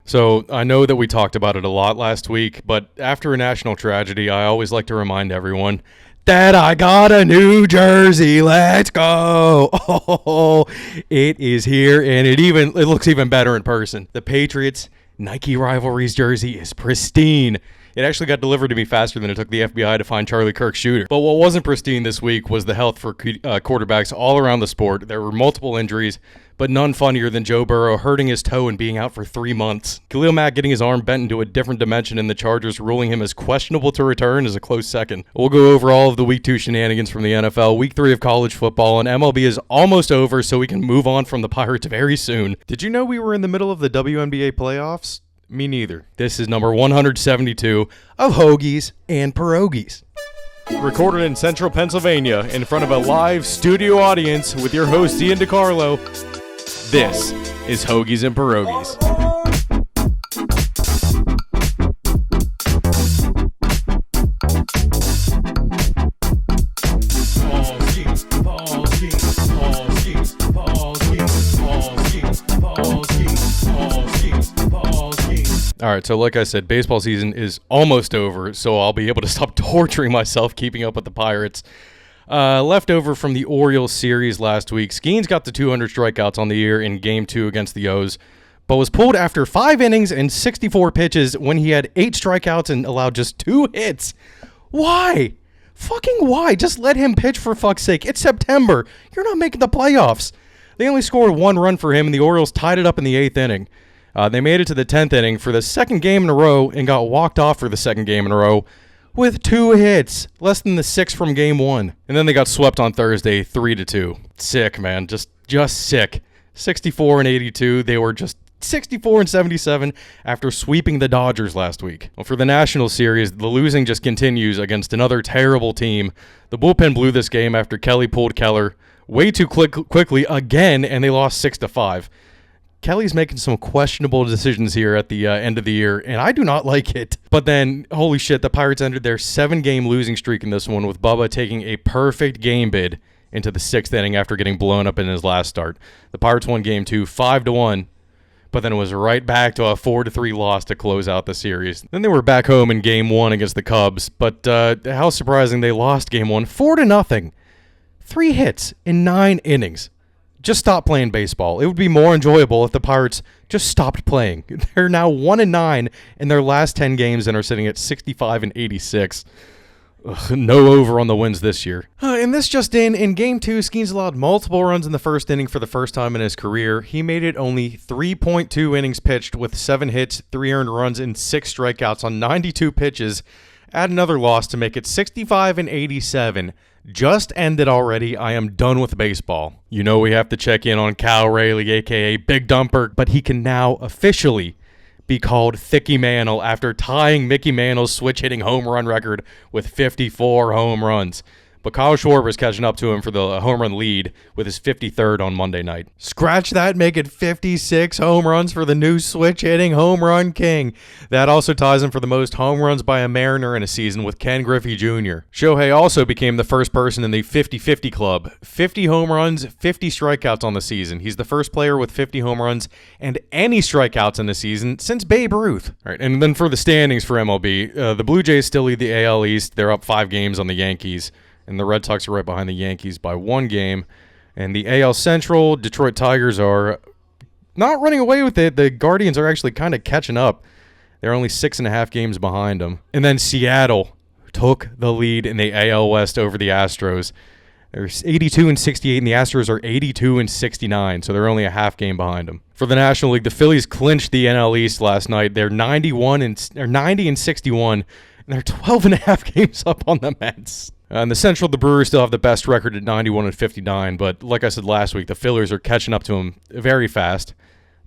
So I know that we talked about it a lot last week, but after a national tragedy, I always like to remind everyone that I got a new jersey. Let's go. Oh, it is here, and it looks even better in person. The Patriots Nike Rivalries jersey is pristine. It actually got delivered to me faster than it took the FBI to find Charlie Kirk's shooter. But what wasn't pristine this week was the health for quarterbacks all around the sport. There were multiple injuries, but none funnier than Joe Burrow hurting his toe and being out for 3 months. Khalil Mack getting his arm bent into a different dimension, and the Chargers ruling him as questionable to return is a close second. We'll go over all of the Week 2 shenanigans from the NFL, Week 3 of college football, and MLB is almost over, so we can move on from the Pirates very soon. Did you know we were in the middle of the WNBA playoffs? Me neither. This is number 172 of Hoagies and Pierogis. Recorded in central Pennsylvania in front of a live studio audience with your host Ian DiCarlo, this is Hoagies and Pierogis. All right, so like I said, baseball season is almost over, so I'll be able to stop torturing myself keeping up with the Pirates. Leftover from the Orioles series last week, Skeens got the 200 strikeouts on the year in Game 2 against the O's, but was pulled after 5 innings and 64 pitches when he had 8 strikeouts and allowed just 2 hits. Why? Fucking why? Just let him pitch for fuck's sake. It's September. You're not making the playoffs. They only scored 1 run for him, and the Orioles tied it up in the 8th inning. They made it to the 10th inning for the second game in a row and got walked off for the second game in a row with 2 hits, less than the 6 from Game 1. And then they got swept on Thursday 3-2. Sick, man. Just sick. 64 and 82. They were just 64 and 77 after sweeping the Dodgers last week. Well, for the National Series, the losing just continues against another terrible team. The bullpen blew this game after Kelly pulled Keller way too quickly again, and they lost 6-5. Kelly's making some questionable decisions here at the end of the year, and I do not like it. But then, holy shit, the Pirates ended their 7-game losing streak in this one with Bubba taking a perfect game bid into the 6th inning after getting blown up in his last start. The Pirates won Game 2 5-1, but then it was right back to a 4-3 loss to close out the series. Then they were back home in Game 1 against the Cubs, but how surprising they lost Game 1 4-0. 3 hits in 9 innings. Just stop playing baseball. It would be more enjoyable if the Pirates just stopped playing. They're now 1-9 in their last 10 games and are sitting at 65 and 86. Ugh, no over on the wins this year. And this just in Game 2, Skeens allowed multiple runs in the first inning for the first time in his career. He made it only 3.2 innings pitched with 7 hits, 3 earned runs, and 6 strikeouts on 92 pitches. Add another loss to make it 65 and 87. Just ended already. I am done with baseball. You know we have to check in on Cal Rayleigh, a.k.a. Big Dumper, but he can now officially be called Thicky Mantle after tying Mickey Mantle's switch-hitting home run record with 54 home runs. But Kyle Schwarber's catching up to him for the home run lead with his 53rd on Monday night. Scratch that, make it 56 home runs for the new switch-hitting home run king. That also ties him for the most home runs by a Mariner in a season with Ken Griffey Jr. Shohei also became the first person in the 50-50 club. 50 home runs, 50 strikeouts on the season. He's the first player with 50 home runs and any strikeouts in the season since Babe Ruth. All right, and then for the standings for MLB, the Blue Jays still lead the AL East. They're up 5 games on the Yankees. And the Red Sox are right behind the Yankees by 1 game. And the AL Central, Detroit Tigers are not running away with it. The Guardians are actually kind of catching up. They're only 6.5 games behind them. And then Seattle took the lead in the AL West over the Astros. They're 82 and 68, and the Astros are 82 and 69, so they're only a half game behind them. For the National League, the Phillies clinched the NL East last night. They're 90 and 61, and they're 12.5 games up on the Mets. In the Central, the Brewers still have the best record at 91 and 59, but like I said last week, the Phillies are catching up to them very fast.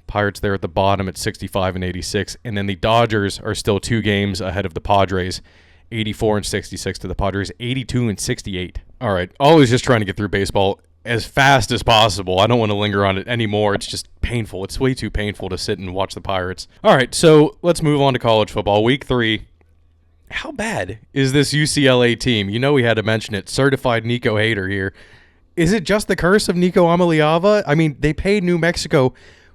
Pirates there at the bottom at 65 and 86, and then the Dodgers are still 2 games ahead of the Padres, 84 and 66 to the Padres, 82 and 68. All right, always just trying to get through baseball as fast as possible. I don't want to linger on it anymore. It's just painful. It's way too painful to sit and watch the Pirates. All right, so let's move on to college football. Week 3. How bad is this UCLA team? You know we had to mention it. Certified Nico hater here. Is it just the curse of Nico Amaliava? I mean, they paid New Mexico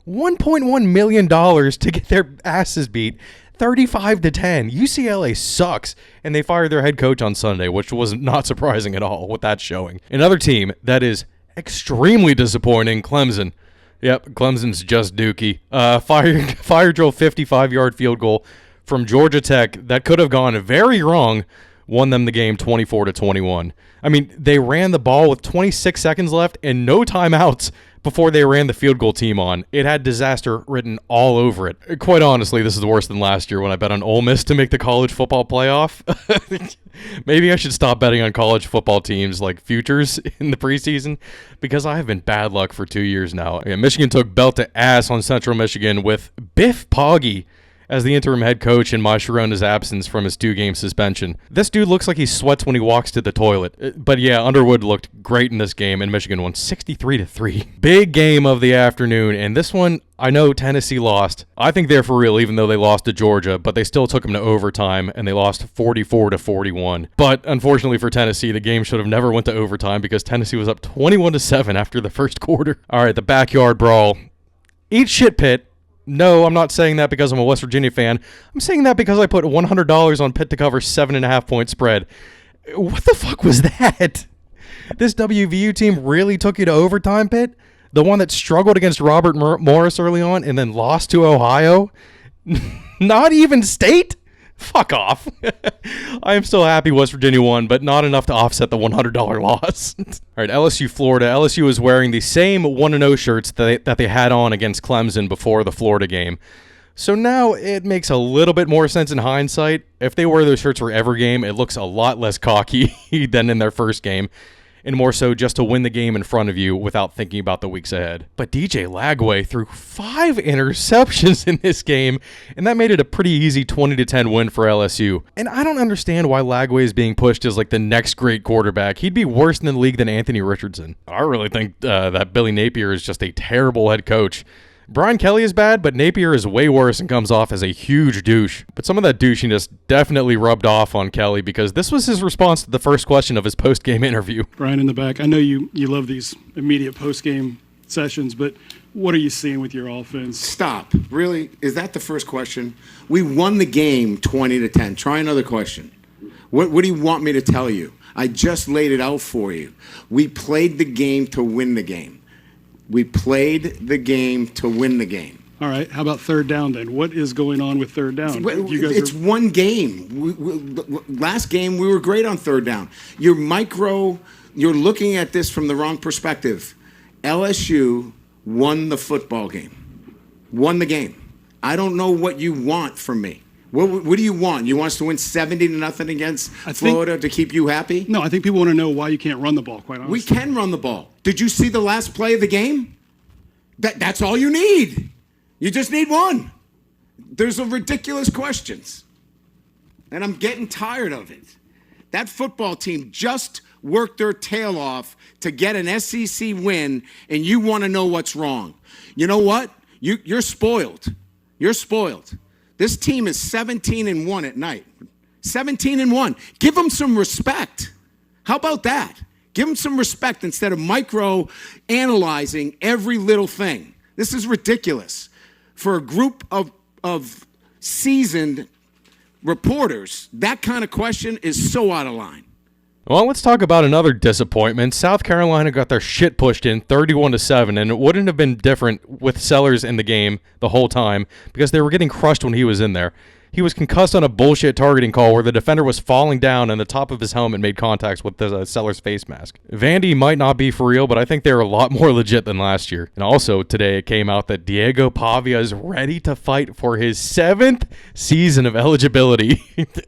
$1.1 million to get their asses beat 35-10. UCLA sucks, and they fired their head coach on Sunday, which was not surprising at all with that showing. Another team that is extremely disappointing, Clemson. Yep, Clemson's just dookie. Fire drilled 55-yard field goal from Georgia Tech that could have gone very wrong, won them the game 24-21. I mean, they ran the ball with 26 seconds left and no timeouts before they ran the field goal team on. It had disaster written all over it. Quite honestly, this is worse than last year when I bet on Ole Miss to make the college football playoff. Maybe I should stop betting on college football teams like futures in the preseason because I have been bad luck for 2 years now. Yeah, Michigan took belt to ass on Central Michigan with Biff Poggi as the interim head coach in Mike Sharona's absence from his 2-game suspension. This dude looks like he sweats when he walks to the toilet. But yeah, Underwood looked great in this game, and Michigan won 63-3. Big game of the afternoon, and this one, I know Tennessee lost. I think they're for real, even though they lost to Georgia, but they still took them to overtime, and they lost 44-41. But unfortunately for Tennessee, the game should have never went to overtime because Tennessee was up 21-7 after the first quarter. All right, the backyard brawl. Eat shit, Pitt. No, I'm not saying that because I'm a West Virginia fan. I'm saying that because I put $100 on Pitt to cover 7.5-point spread. What the fuck was that? This WVU team really took you to overtime, Pitt? The one that struggled against Robert Morris early on and then lost to Ohio? Not even state? Fuck off. I am still happy West Virginia won, but not enough to offset the $100 loss. All right, LSU, Florida. LSU is wearing the same 1-0 shirts that they had on against Clemson before the Florida game. So now it makes a little bit more sense in hindsight. If they wear those shirts for every game, it looks a lot less cocky than in their first game, and more so just to win the game in front of you without thinking about the weeks ahead. But DJ Lagway threw 5 interceptions in this game, and that made it a pretty easy 20-10 win for LSU. And I don't understand why Lagway is being pushed as like the next great quarterback. He'd be worse in the league than Anthony Richardson. I really think that Billy Napier is just a terrible head coach. Brian Kelly is bad, but Napier is way worse and comes off as a huge douche. But some of that douchiness definitely rubbed off on Kelly because this was his response to the first question of his post-game interview. Brian in the back, I know you love these immediate post-game sessions, but what are you seeing with your offense? Stop. Really? Is that the first question? We won the game 20-10. Try another question. What do you want me to tell you? I just laid it out for you. We played the game to win the game. We played the game to win the game. All right. How about third down then? What is going on with third down? It's one game. Last game, we were great on third down. You're looking at this from the wrong perspective. LSU won the football game. Won the game. I don't know what you want from me. What do you want? You want us to win 70-0 against Florida to keep you happy? No, I think people want to know why you can't run the ball, quite honestly. We can run the ball. Did you see the last play of the game? That's all you need. You just need one. There's ridiculous questions. And I'm getting tired of it. That football team just worked their tail off to get an SEC win, and you want to know what's wrong. You know what? You're spoiled. You're spoiled. This team is 17-1 at night. 17-1. Give them some respect. How about that? Give them some respect instead of micro-analyzing every little thing. This is ridiculous. For a group of seasoned reporters, that kind of question is so out of line. Well, let's talk about another disappointment. South Carolina got their shit pushed in 31-7, and it wouldn't have been different with Sellers in the game the whole time because they were getting crushed when he was in there. He was concussed on a bullshit targeting call where the defender was falling down and the top of his helmet made contacts with the Sellers face mask. Vandy might not be for real, but I think they're a lot more legit than last year. And also, today it came out that Diego Pavia is ready to fight for his 7th season of eligibility.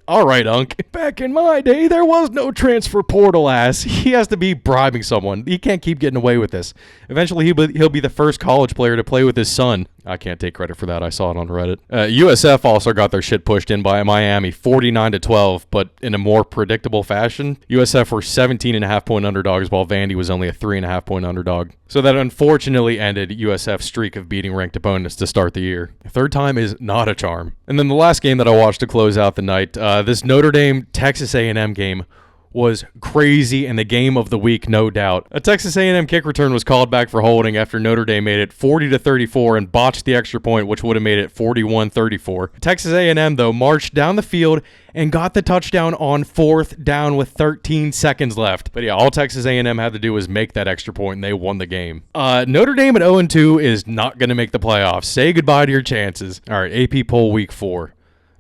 All right, Unc. Back in my day, there was no transfer portal ass. He has to be bribing someone. He can't keep getting away with this. Eventually, he'll be the first college player to play with his son. I can't take credit for that. I saw it on Reddit. USF also got their shit pushed in by Miami 49-12, but in a more predictable fashion. USF were 17.5-point underdogs, while Vandy was only a 3.5-point underdog. So that unfortunately ended USF's streak of beating ranked opponents to start the year. Third time is not a charm. And then the last game that I watched to close out the night, this Notre Dame-Texas A&M game was crazy and the game of the week, no doubt. A Texas A&M kick return was called back for holding after Notre Dame made it 40-34 and botched the extra point, which would have made it 41-34. Texas A&M, though, marched down the field and got the touchdown on 4th down with 13 seconds left. But yeah, all Texas A&M had to do was make that extra point, and they won the game. Notre Dame at 0-2 is not going to make the playoffs. Say goodbye to your chances. All right, AP poll week 4.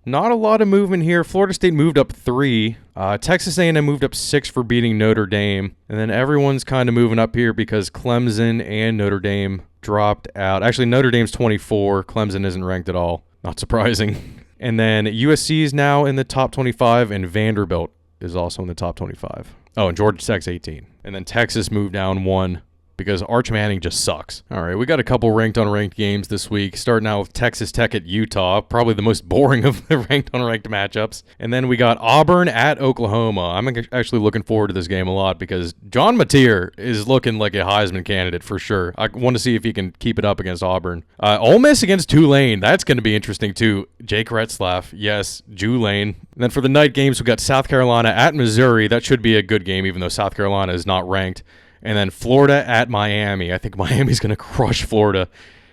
Not a lot of movement here. Florida State moved up 3. Texas A&M moved up 6 for beating Notre Dame. And then everyone's kind of moving up here because Clemson and Notre Dame dropped out. Actually, Notre Dame's 24. Clemson isn't ranked at all. Not surprising. And then USC is now in the top 25, and Vanderbilt is also in the top 25. Oh, and Georgia Tech's 18. And then Texas moved down 1. Because Arch Manning just sucks. All right, we got a couple ranked-unranked games this week, starting out with Texas Tech at Utah, probably the most boring of the ranked-unranked matchups. And then we got Auburn at Oklahoma. I'm actually looking forward to this game a lot because John Mateer is looking like a Heisman candidate for sure. I want to see if he can keep it up against Auburn. Ole Miss against Tulane. That's going to be interesting too. Jake Retzlaff, yes, Tulane. And then for the night games, we got South Carolina at Missouri. That should be a good game, even though South Carolina is not ranked. And then Florida at Miami. I think Miami's going to crush Florida.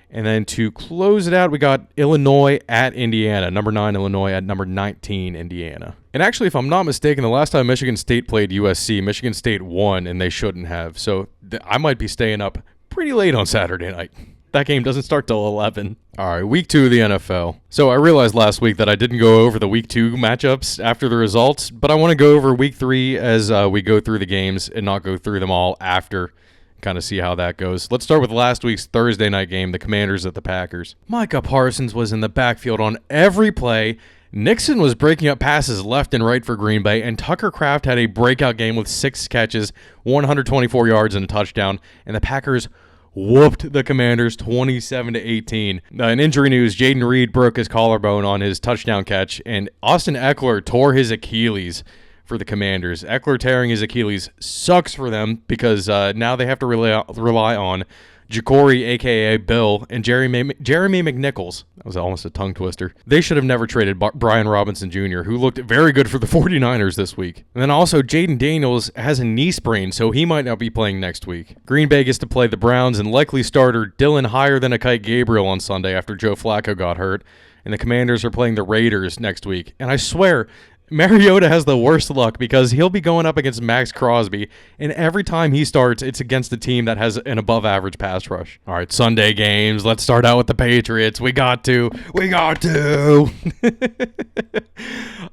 And then to close it out, we got Illinois at Indiana. Number 9 Illinois at number 19 Indiana. And actually, if I'm not mistaken, the last time Michigan State played USC, Michigan State won, and they shouldn't have. So I might be staying up pretty late on Saturday night. That game doesn't start till 11. All right, week 2 of the NFL. So I realized last week that I didn't go over the week 2 matchups after the results, but I want to go over week 3 as we go through the games and not go through them all after, kind of see how that goes. Let's start with last week's Thursday night game, the Commanders at the Packers. Micah Parsons was in the backfield on every play. Nixon was breaking up passes left and right for Green Bay, and Tucker Kraft had a breakout game with 6 catches, 124 yards, and a touchdown, and the Packers whooped the Commanders 27-18. In injury news, Jaden Reed broke his collarbone on his touchdown catch, and Austin Eckler tore his Achilles for the Commanders. Eckler tearing his Achilles sucks for them because now they have to rely on Jacory, a.k.a. Bill, and Jeremy McNichols. That was almost a tongue twister. They should have never traded Brian Robinson Jr., who looked very good for the 49ers this week. And then also, Jaden Daniels has a knee sprain, so he might not be playing next week. Green Bay gets to play the Browns, and likely starter Dylan Higher-than-a-Kite Gabriel on Sunday after Joe Flacco got hurt. And the Commanders are playing the Raiders next week. And I swear, Mariota has the worst luck because he'll be going up against Max Crosby, and every time he starts, it's against a team that has an above-average pass rush. All right, Sunday games. Let's start out with the Patriots. We got to.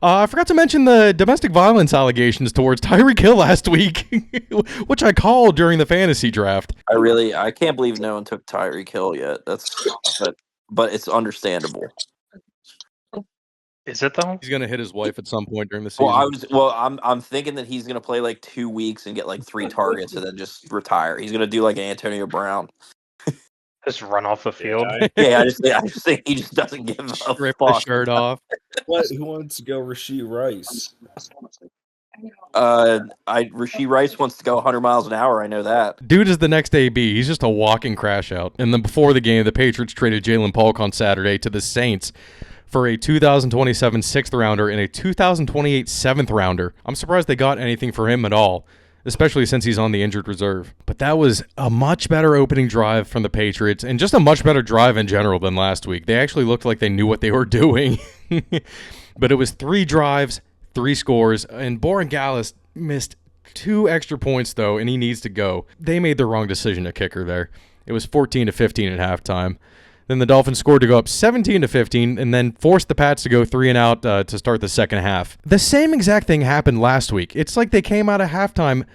I forgot to mention the domestic violence allegations towards Tyreek Hill last week, which I called during the fantasy draft. I can't believe no one took Tyreek Hill yet. But it's understandable. Is it though? He's gonna hit his wife at some point during the season. I'm thinking that he's gonna play like 2 weeks and get like 3 targets and then just retire. He's gonna do like Antonio Brown. Just run off the field. Yeah, I just think he just doesn't give a Rip fuck. the shirt off. Who wants to go Rashee Rice? Rashee Rice wants to go 100 miles an hour. I know that. Dude is the next AB. He's just a walking crash out. And then before the game, the Patriots traded Jalen Polk on Saturday to the Saints for a 2027 6th rounder and a 2028 7th rounder. I'm surprised they got anything for him at all, especially since he's on the injured reserve. But that was a much better opening drive from the Patriots, and just a much better drive in general than last week. They actually looked like they knew what they were doing. But it was 3 drives, 3 scores, and Boren Gallis missed 2 extra points, though, and he needs to go. They made the wrong decision at kicker there. It was 14-15 at halftime. Then the Dolphins scored to go up 17-15 and then forced the Pats to go 3 and out to start the second half. The same exact thing happened last week. It's like they came out of halftime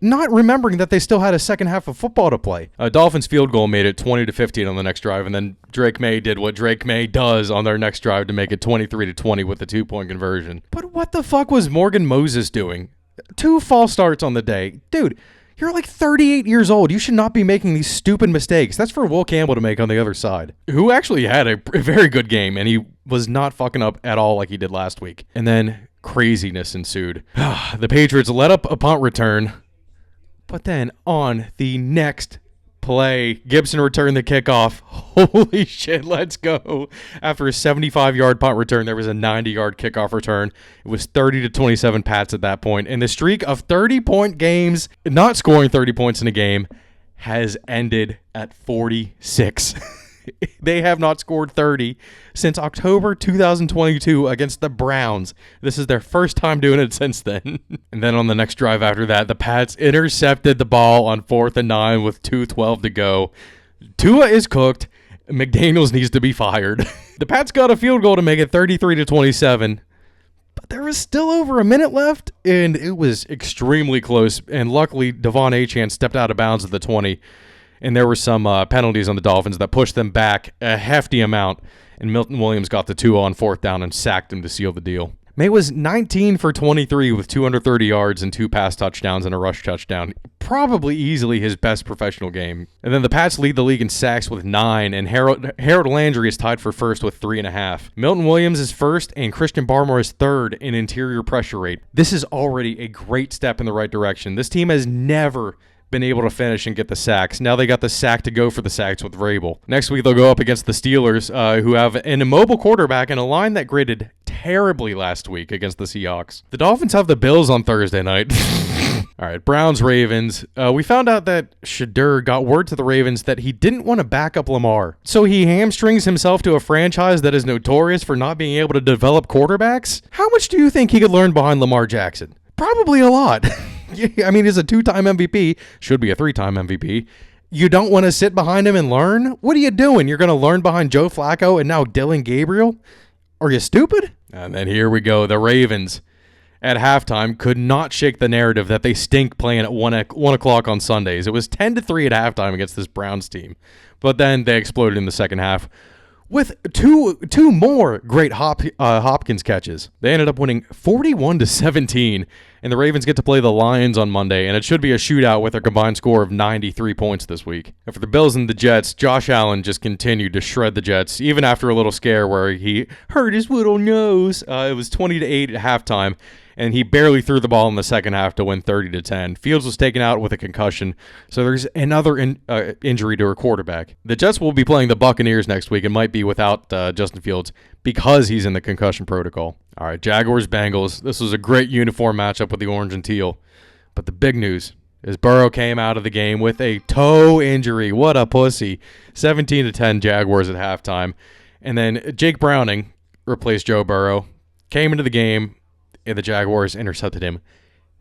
not remembering that they still had a second half of football to play. A Dolphins field goal made it 20-15 on the next drive, and then Drake May did what Drake May does on their next drive to make it 23-20 with the 2-point conversion. But what the fuck was Morgan Moses doing? 2 false starts on the day. Dude, you're like 38 years old. You should not be making these stupid mistakes. That's for Will Campbell to make on the other side, who actually had a very good game, and he was not fucking up at all like he did last week. And then craziness ensued. The Patriots let up a punt return, but then on the next play. Gibson returned the kickoff. Holy shit, let's go. After a 75-yard punt return, there was a 90-yard kickoff return. It was 30-27 Pats at that point. And the streak of 30-point games, not scoring 30 points in a game, has ended at 46. They have not scored 30 since October 2022 against the Browns. This is their first time doing it since then. And then on the next drive after that, the Pats intercepted the ball on 4th and 9 with 2:12 to go. Tua is cooked. McDaniels needs to be fired. The Pats got a field goal to make it 33-27. But there was still over a minute left, and it was extremely close. And luckily, Devon Achane stepped out of bounds at the 20. And there were some penalties on the Dolphins that pushed them back a hefty amount. And Milton Williams got the 2 on 4th down and sacked him to seal the deal. May was 19 for 23 with 230 yards and 2 pass touchdowns and a rush touchdown. Probably easily his best professional game. And then the Pats lead the league in sacks with 9, and Harold Landry is tied for first with 3.5. Milton Williams is first, and Christian Barmore is third in interior pressure rate. This is already a great step in the right direction. This team has never been able to finish and get the sacks. Now they got the sack to go for the sacks with Vrabel. Next week they'll go up against the Steelers, who have an immobile quarterback and a line that graded terribly last week against the Seahawks. The Dolphins have the Bills on Thursday night. All right, Browns-Ravens. We found out that Shadur got word to the Ravens that he didn't want to back up Lamar. So he hamstrings himself to a franchise that is notorious for not being able to develop quarterbacks? How much do you think he could learn behind Lamar Jackson? Probably a lot. I mean, he's a 2-time MVP, should be a 3-time MVP. You don't want to sit behind him and learn? What are you doing? You're going to learn behind Joe Flacco and now Dylan Gabriel? Are you stupid? And then here we go. The Ravens at halftime could not shake the narrative that they stink playing at 1 o'clock on Sundays. It was 10-3 at halftime against this Browns team. But then they exploded in the second half with two more great Hopkins catches. They ended up winning 41-17, and the Ravens get to play the Lions on Monday, and it should be a shootout with a combined score of 93 points this week. And for the Bills and the Jets, Josh Allen just continued to shred the Jets, even after a little scare where he hurt his little nose. It was 20-8 at halftime, and he barely threw the ball in the second half to win 30-10. Fields was taken out with a concussion, so there's another injury to her quarterback. The Jets will be playing the Buccaneers next week and might be without Justin Fields because he's in the concussion protocol. All right, Jaguars-Bengals. This was a great uniform matchup with the orange and teal. But the big news is Burrow came out of the game with a toe injury. What a pussy. 17-10 Jaguars at halftime. And then Jake Browning replaced Joe Burrow, came into the game, and the Jaguars intercepted him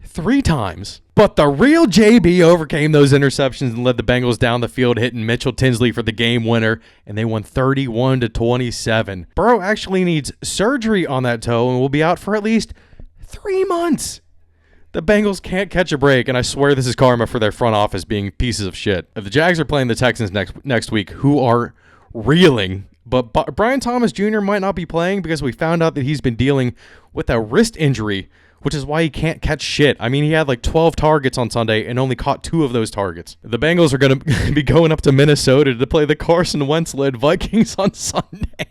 3 times. But the real JB overcame those interceptions and led the Bengals down the field, hitting Mitchell Tinsley for the game winner, and they won 31-27. Burrow actually needs surgery on that toe and will be out for at least 3 months. The Bengals can't catch a break, and I swear this is karma for their front office being pieces of shit. The Jags are playing the Texans next week, who are reeling. But Brian Thomas Jr. might not be playing because we found out that he's been dealing with a wrist injury, which is why he can't catch shit. I mean, he had like 12 targets on Sunday and only caught 2 of those targets. The Bengals are going to be going up to Minnesota to play the Carson Wentz-led Vikings on Sunday.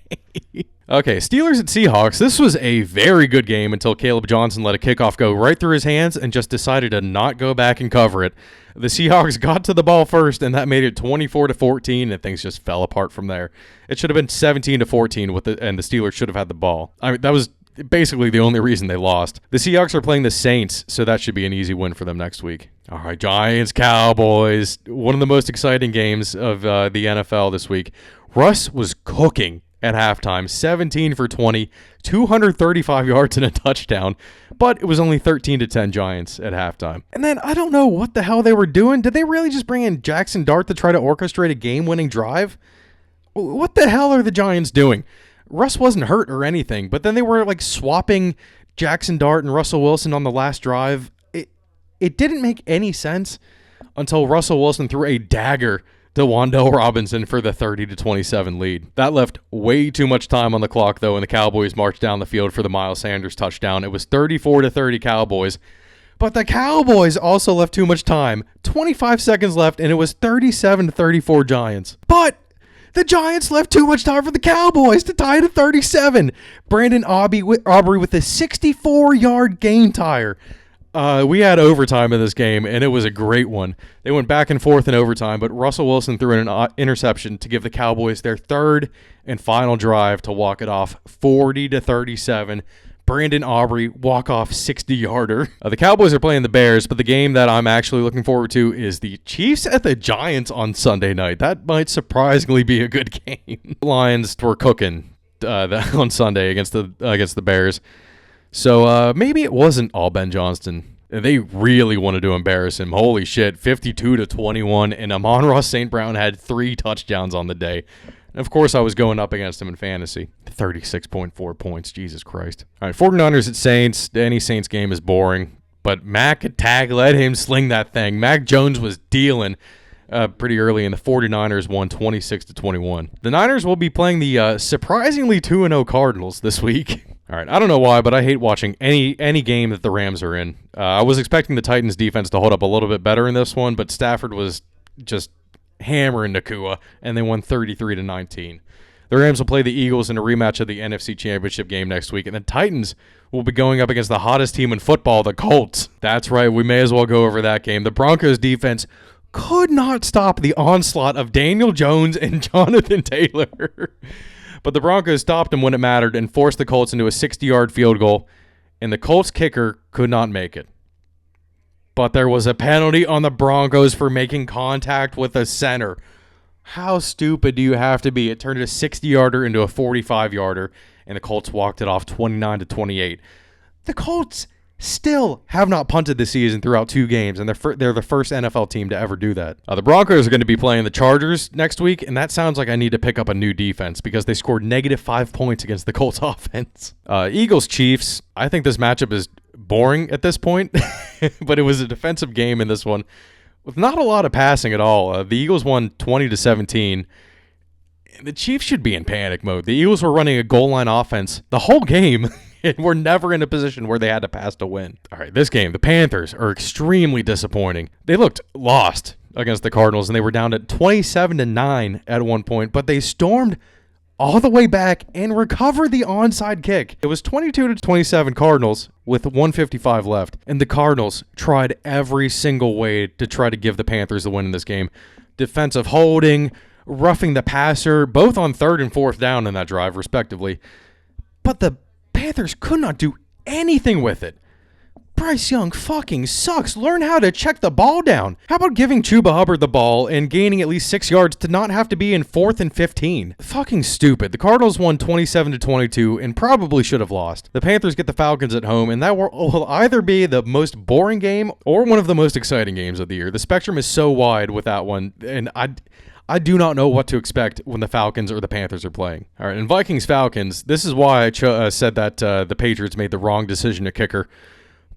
Okay, Steelers at Seahawks. This was a very good game until Caleb Johnson let a kickoff go right through his hands and just decided to not go back and cover it. The Seahawks got to the ball first, and that made it 24-14, and things just fell apart from there. It should have been 17-14, and the Steelers should have had the ball. I mean, that was basically the only reason they lost. The Seahawks are playing the Saints, so that should be an easy win for them next week. All right, Giants, Cowboys. One of the most exciting games of the NFL this week. Russ was cooking at halftime, 17 for 20, 235 yards and a touchdown, but it was only 13-10 Giants at halftime. And then I don't know what the hell they were doing. Did they really just bring in Jackson Dart to try to orchestrate a game-winning drive? What the hell are the Giants doing? Russ wasn't hurt or anything, but then they were like swapping Jackson Dart and Russell Wilson on the last drive. It didn't make any sense until Russell Wilson threw a dagger to Wan'Dale Robinson for the 30-27 lead. That left way too much time on the clock, though, and the Cowboys marched down the field for the Miles Sanders touchdown. It was 34-30 Cowboys. But the Cowboys also left too much time. 25 seconds left, and it was 37-34 Giants. But the Giants left too much time for the Cowboys to tie it at 37. Brandon Aubrey with a 64-yard game tire. we had overtime in this game, and it was a great one. They went back and forth in overtime, but Russell Wilson threw in an interception to give the Cowboys their third and final drive to walk it off 40-37. Brandon Aubrey walk-off 60-yarder. The Cowboys are playing the Bears, but the game that I'm actually looking forward to is the Chiefs at the Giants on Sunday night. That might surprisingly be a good game. Lions were cooking on Sunday against the Bears. So maybe it wasn't all Ben Johnston. They really wanted to embarrass him. Holy shit, 52-21, and Amon-Ra St. Brown had 3 touchdowns on the day. And of course, I was going up against him in fantasy. 36.4 points. Jesus Christ. All right, 49ers at Saints. Any Saints game is boring. But Mac at tag let him sling that thing. Mac Jones was dealing pretty early, and the 49ers won 26-21. The Niners will be playing the surprisingly 2-0 Cardinals this week. All right, I don't know why, but I hate watching any game that the Rams are in. I was expecting the Titans defense to hold up a little bit better in this one, but Stafford was just hammering Nakua, and they won 33-19. The Rams will play the Eagles in a rematch of the NFC Championship game next week, and the Titans will be going up against the hottest team in football, the Colts. That's right, we may as well go over that game. The Broncos defense could not stop the onslaught of Daniel Jones and Jonathan Taylor. But the Broncos stopped him when it mattered and forced the Colts into a 60-yard field goal, and the Colts kicker could not make it. But there was a penalty on the Broncos for making contact with a center. How stupid do you have to be? It turned a 60-yarder into a 45-yarder, and the Colts walked it off 29-28. The Colts still have not punted this season throughout 2 games, and they're the first NFL team to ever do that. The Broncos are going to be playing the Chargers next week, and that sounds like I need to pick up a new defense because they scored -5 points against the Colts offense. Eagles-Chiefs, I think this matchup is boring at this point, but it was a defensive game in this one with not a lot of passing at all. The Eagles won 20-17. The Chiefs should be in panic mode. The Eagles were running a goal line offense the whole game and were never in a position where they had to pass to win. All right, this game, the Panthers are extremely disappointing. They looked lost against the Cardinals, and they were down at 27-9 at one point, but they stormed all the way back and recovered the onside kick. It was 22-27 Cardinals with 1:55 left, and the Cardinals tried every single way to try to give the Panthers the win in this game. Defensive holding, roughing the passer, both on 3rd and 4th down in that drive, respectively. But the Panthers could not do anything with it. Bryce Young fucking sucks. Learn how to check the ball down. How about giving Chuba Hubbard the ball and gaining at least 6 yards to not have to be in 4th and 15? Fucking stupid. The Cardinals won 27-22 and probably should have lost. The Panthers get the Falcons at home, and that will either be the most boring game or one of the most exciting games of the year. The spectrum is so wide with that one, and I do not know what to expect when the Falcons or the Panthers are playing. All right, in Vikings-Falcons, this is why I said that the Patriots made the wrong decision to kicker.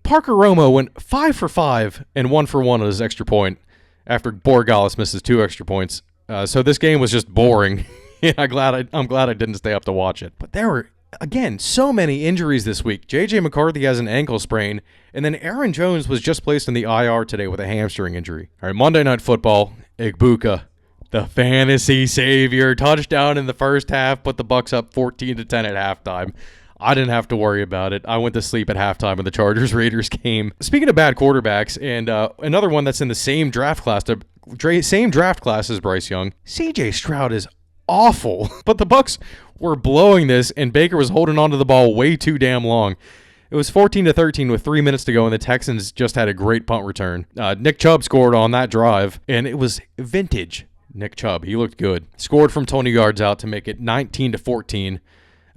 Parker Romo went 5 for 5 and 1 for 1 on his extra point after Borregales misses 2 extra points. So this game was just boring. I'm glad I didn't stay up to watch it. But there were, again, so many injuries this week. J.J. McCarthy has an ankle sprain, and then Aaron Jones was just placed in the IR today with a hamstring injury. All right, Monday Night Football, Igbuka, the fantasy savior, touchdown in the first half, put the Bucs up 14-10 at halftime. I didn't have to worry about it. I went to sleep at halftime of the Chargers-Raiders game. Speaking of bad quarterbacks, and another one that's in the same draft class as Bryce Young, C.J. Stroud is awful. But the Bucs were blowing this, and Baker was holding onto the ball way too damn long. It was 14-13 with 3 minutes to go, and the Texans just had a great punt return. Nick Chubb scored on that drive, and it was vintage Nick Chubb. He looked good. Scored from 20 yards out to make it 19-14.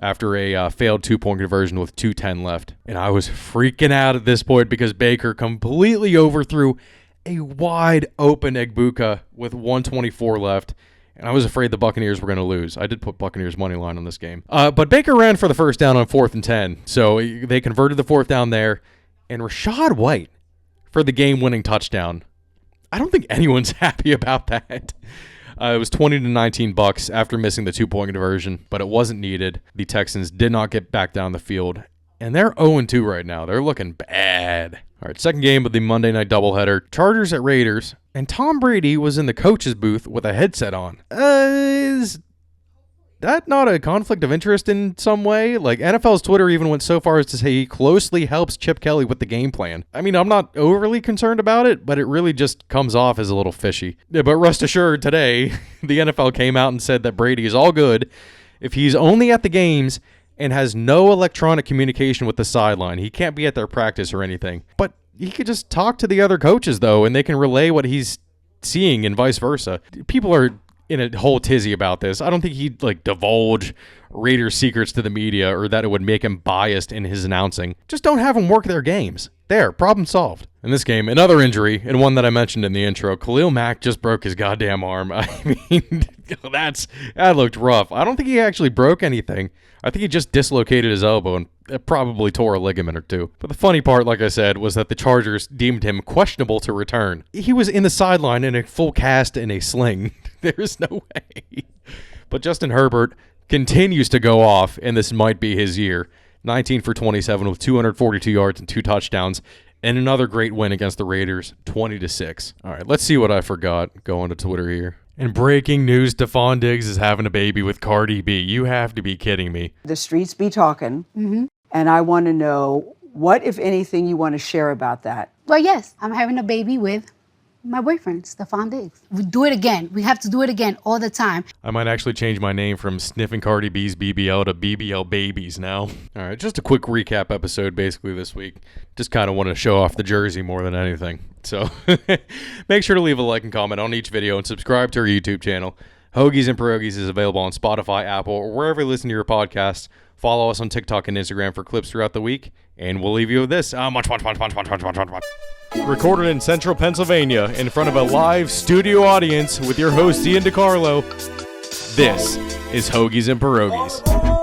After a failed 2-point conversion with 2:10 left. And I was freaking out at this point because Baker completely overthrew a wide open Igbuka with 1:24 left. And I was afraid the Buccaneers were going to lose. I did put Buccaneers money line on this game. But Baker ran for the first down on 4th and 10. So they converted the 4th down there. And Rachaad White for the game-winning touchdown. I don't think anyone's happy about that. It was 20-19 Bucs after missing the 2-point conversion, but it wasn't needed. The Texans did not get back down the field, and they're 0-2 right now. They're looking bad. All right, second game of the Monday night doubleheader, Chargers at Raiders, and Tom Brady was in the coach's booth with a headset on. that not a conflict of interest in some way? Like, NFL's Twitter even went so far as to say he closely helps Chip Kelly with the game plan. I mean, I'm not overly concerned about it, but it really just comes off as a little fishy. Yeah, but rest assured, today, the NFL came out and said that Brady is all good if he's only at the games and has no electronic communication with the sideline. He can't be at their practice or anything. But he could just talk to the other coaches, though, and they can relay what he's seeing and vice versa. People are in a whole tizzy about this. I don't think he'd divulge Raiders secrets to the media or that it would make him biased in his announcing. Just don't have him work their games. There, problem solved. In this game, another injury, and one that I mentioned in the intro, Khalil Mack just broke his goddamn arm. I mean, that looked rough. I don't think he actually broke anything. I think he just dislocated his elbow and probably tore a ligament or two. But the funny part, like I said, was that the Chargers deemed him questionable to return. He was in the sideline in a full cast in a sling. There's no way. But Justin Herbert continues to go off, and this might be his year. 19 for 27 with 242 yards and 2 touchdowns. And another great win against the Raiders, 20-6. All right, let's see what I forgot going to Twitter here. And breaking news, Stephon Diggs is having a baby with Cardi B. You have to be kidding me. The streets be talking, and I want to know what, if anything, you want to share about that. Well, yes, I'm having a baby with my boyfriend, Stephon Diggs. We do it again. We have to do it again all the time. I might actually change my name from Sniffing Cardi B's BBL to BBL Babies now. All right, just a quick recap episode basically this week. Just kind of want to show off the jersey more than anything. So make sure to leave a like and comment on each video and subscribe to our YouTube channel. Hoagies and Pierogis is available on Spotify, Apple, or wherever you listen to your podcasts. Follow us on TikTok and Instagram for clips throughout the week. And we'll leave you with this. Watch. Recorded in central Pennsylvania in front of a live studio audience with your host, Ian DiCarlo. This is Hoagies and Pierogis.